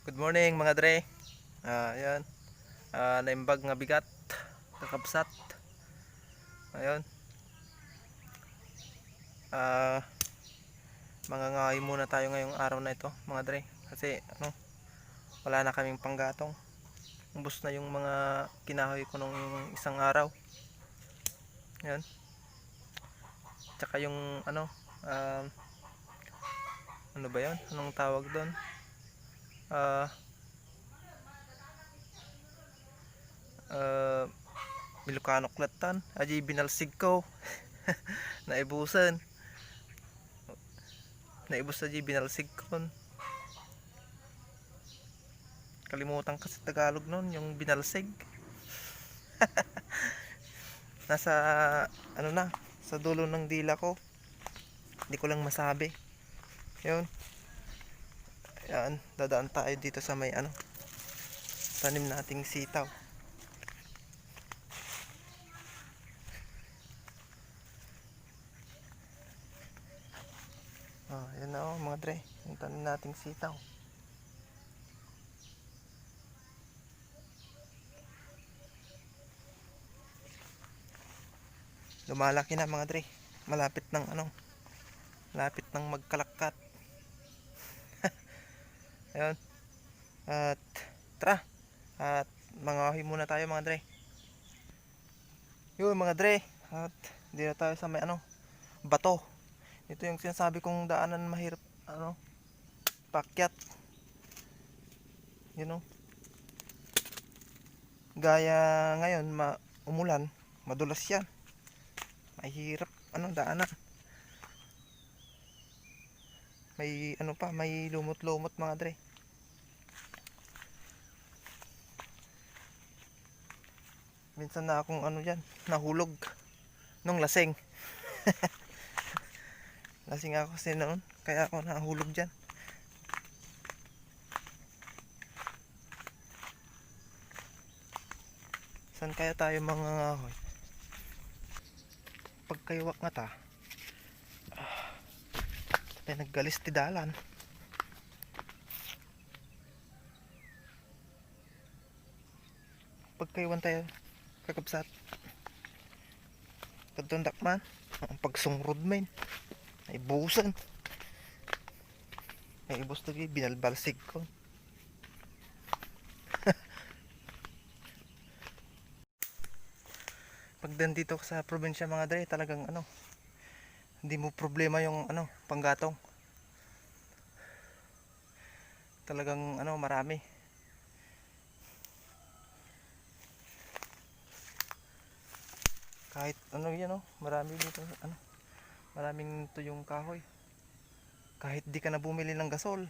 Good morning mga dre. Ayan. Naimbag nga bigat. Kakabsat. Ayun. Mangangahoy muna tayo ngayong araw na ito mga dre. Kasi wala na kaming panggatong. Ubos na yung mga kinahoy ko nung isang araw. Ayun. Tsaka yung ano ba yun? Anong tawag doon? Ilocano klatan. Aji binalsig ko. Naibusan. Naibus aji binalsig ko. Kalimutan kasi Tagalog noon yung binalsig. Nasa sa dulo ng dila ko. Hindi ko lang masabi. Yun. Ayan, dadaan tayo dito sa may tanim nating sitaw. Ayan na mga dre, yung tanim nating sitaw. Lumalaki na mga dre. Malapit ng magkalakkat. Ayun. At tara. At mangahoy muna tayo mga dre. Yun mga dre. At dito tayo sa may bato. Ito yung sinasabi kong daanan mahirap pakyat. Gaya ngayon umulan, madulas yan. Mahirap daanan. May may lumot-lumot mga dre. Minsan na akong yan, nahulog nung lasing. Lasing ako kasi noon, kaya ako nahulog diyan. Saan kaya tayo mga ngahoy? Pagkaywak nga ta. Tayo naggalis ti dalan. Pagkaywan tayo kakabsat. Kadtundak man ang pagsungrod men. Ay busan. Ay ibos lagi binalbalsig ko. Pag dito sa probinsya mga dre, talagang hindi mo problema yung panggatong. Talagang marami. Kahit yan marami dito maraming tuyong kahoy. Kahit di ka na bumili ng gasol,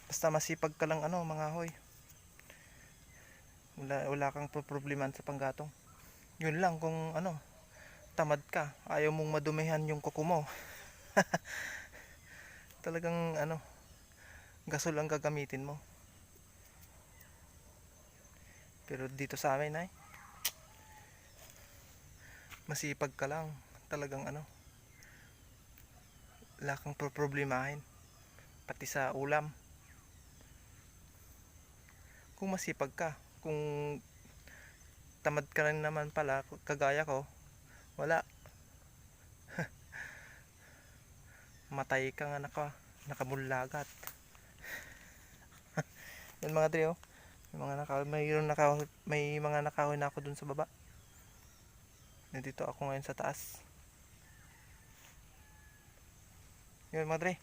basta masipag ka lang mga hoy, wala kang problema sa panggatong. Yun lang kung tamad ka, ayaw mong madumihan yung kuko mo. Talagang gasol ang gagamitin mo. Pero dito sa amin ay masipag ka lang, talagang wala kang problemahin pati sa ulam. Kung masipag ka, kung tamad ka rin naman pala kagaya ko, wala. Matay ka nga nakamulagat. Yan mga trio, may mga nakahoy na ako dun sa baba. Nandito ako ngayon sa taas. Yun mga dre.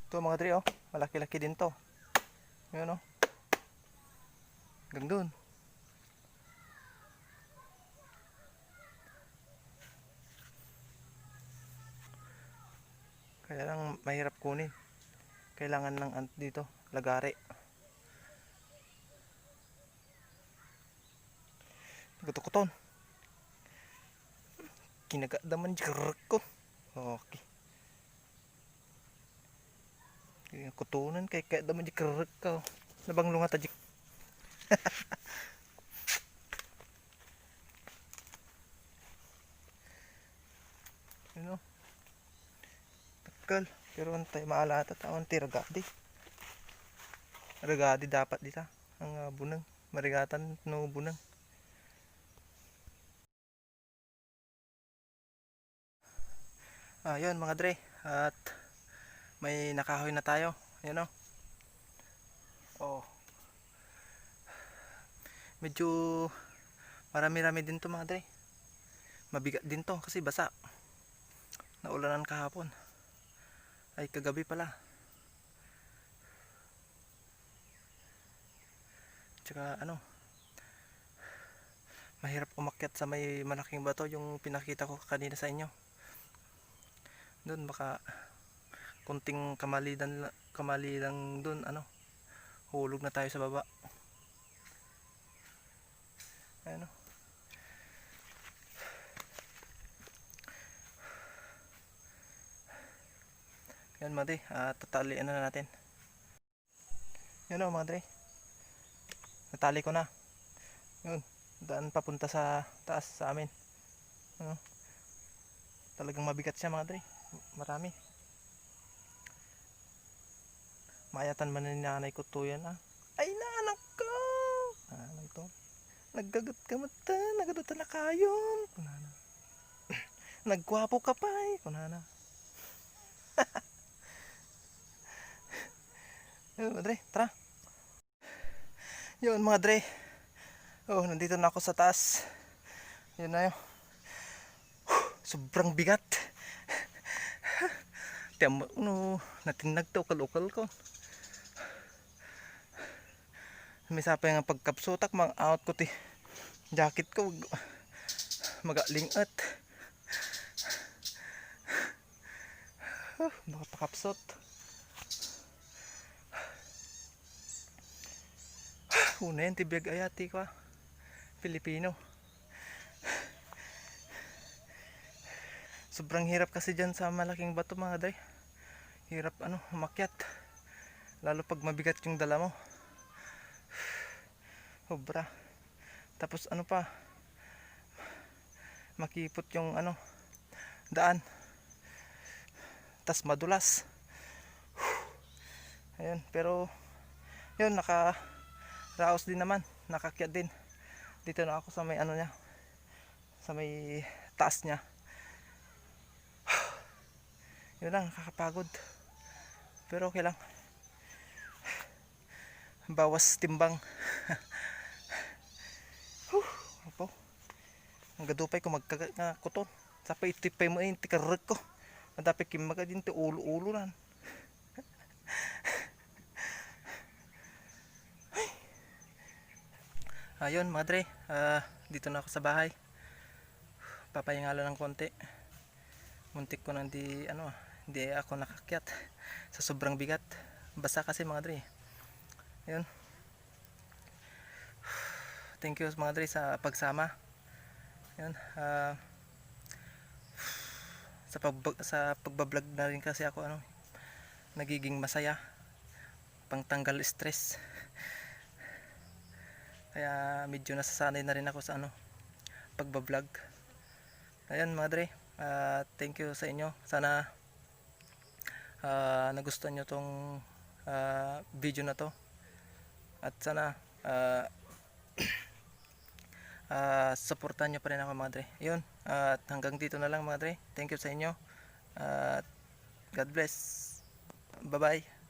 Ito mga dre malaki-laki din to. Yun hanggang dun. Kaya lang mahirap kunin. Kailangan ng dito, lagari. Gutok-kuton. Kinagadaman jerk ko. Okay. Kutunan kay kaya daman jerk ko. Nabang lunga tajik. Takal. Pero antay maalata tawon tiragadi. regadi dapat dita ang bunang marigatan no bunang. Ayun mga dre, at may nakahoy na tayo. Ayun o. Oh, medyo marami-rami din to mga dre. Mabigat din to kasi basa. Naulanan kahapon. Ay kagabi pala. Tsaka ano, mahirap umakyat sa may malaking bato yung pinakita ko kanina sa inyo. Doon baka kunting kamali lang doon ano, hulog na tayo sa baba. Ano? Yan mga dre, tatalian na natin. Yan o mga dre, natali ko na. Yun, daan papunta sa taas sa amin. Ano? Talagang mabigat siya mga dre, marami. Mayatan man ni nanay ko to yan ah. Ay nanak ko! Nanay to. Naggagot ka mata, nagagot na kayon. Kunana. Naggwapo ka pa eh. Kunana. Yun mga dre, tara. Yun mga dre. Oh, nandito na ako sa taas. Yun na yun. Sobrang bigat. Tiyan mo, no, natinag to, ukal-ukal ko. Misa pa yung pagkapsutak, mga out ko ti jacket ko. Magalingat. Baka pakapsot. Una yan, tibiyag ayati ko Pilipino. Sobrang hirap kasi dyan sa malaking bato mga dre. Hirap ano, umakyat. Lalo pag mabigat yung dala mo. Sobra. Tapos ano pa, makipot yung ano, daan. Tas madulas. Ayun, pero yun, nakaraos din naman, nakakyat din. Dito na ako sa may ano niya, sa may taas niya. Yun lang, nakakapagod. Pero okay lang. Bawas timbang. Opo. Ang gadupay ko magkakakuton. Sapay itipay mo yung tikarag ko. Madapit kim magadin ti ulo-ulo nan. Ayun mga dre, dito na ako sa bahay. Papahingalo ng konti. Muntik ko nang hindi ako nakakyat sa sobrang bigat. Basa kasi mga dre. Ayun. Thank you mga dre sa pagsama. Ayun, sa pagbablog na rin kasi ako nagiging masaya, pangtanggal stress. Kaya medyo nasasanay na rin ako sa pagbablog. Ayun mga dre, thank you sa inyo. Sana nagustuhan nyo tong video na to. At sana supportan nyo pa rin ako mga dre. Yun, at hanggang dito na lang mga dre. Thank you sa inyo. God bless. Bye bye.